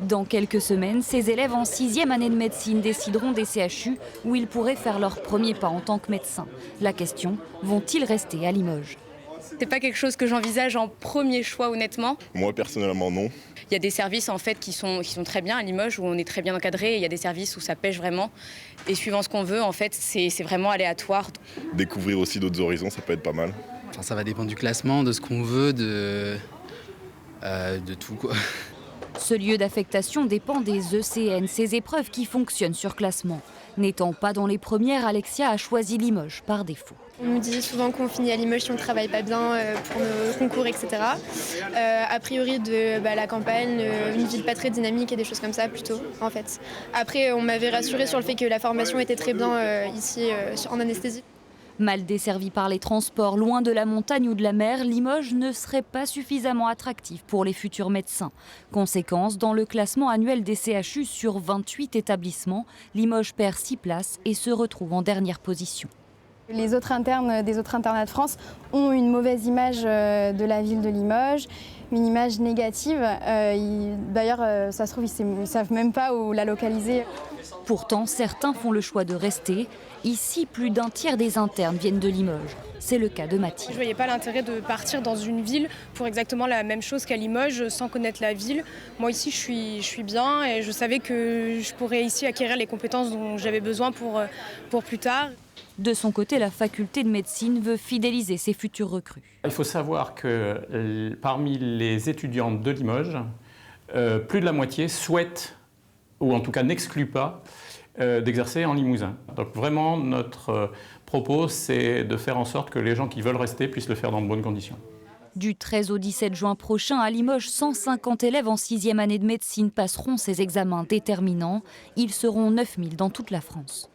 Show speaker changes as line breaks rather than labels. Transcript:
Dans quelques semaines, ces élèves en 6e année de médecine décideront des CHU où ils pourraient faire leur premier pas en tant que médecins. La question, vont-ils rester à Limoges?
C'est pas quelque chose que j'envisage en premier choix, honnêtement.
Moi, personnellement, non.
Il y a des services en fait qui sont très bien à Limoges, où on est très bien encadré. Et il y a des services où ça pêche vraiment. Et suivant ce qu'on veut, en fait, c'est vraiment aléatoire.
Découvrir aussi d'autres horizons, ça peut être pas mal.
Enfin, ça va dépendre du classement, de ce qu'on veut, de tout, quoi.
Ce lieu d'affectation dépend des ECN, ces épreuves qui fonctionnent sur classement. N'étant pas dans les premières, Alexia a choisi Limoges par défaut.
On nous dit souvent qu'on finit à Limoges si on ne travaille pas bien pour nos concours, etc. A priori de la campagne, une ville pas très dynamique et des choses comme ça plutôt, en fait. Après, on m'avait rassurée sur le fait que la formation était très bien ici en anesthésie.
Mal desservi par les transports, loin de la montagne ou de la mer, Limoges ne serait pas suffisamment attractif pour les futurs médecins. Conséquence, dans le classement annuel des CHU sur 28 établissements, Limoges perd 6 places et se retrouve en dernière position.
Les autres internes des autres internats de France ont une mauvaise image de la ville de Limoges, une image négative. D'ailleurs, ça se trouve, ils ne savent même pas où la localiser.
Pourtant, certains font le choix de rester. Ici, plus d'un tiers des internes viennent de Limoges. C'est le cas de Mathilde.
Je ne voyais pas l'intérêt de partir dans une ville pour exactement la même chose qu'à Limoges sans connaître la ville. Moi ici je suis bien et je savais que je pourrais ici acquérir les compétences dont j'avais besoin pour plus tard.
De son côté, la faculté de médecine veut fidéliser ses futurs recrues.
Il faut savoir que parmi les étudiantes de Limoges, plus de la moitié souhaitent, ou en tout cas n'excluent pas, d'exercer en Limousin. Donc vraiment, notre propos, c'est de faire en sorte que les gens qui veulent rester puissent le faire dans de bonnes conditions.
Du 13 au 17 juin prochain, à Limoges, 150 élèves en 6e année de médecine passeront ces examens déterminants. Ils seront 9000 dans toute la France.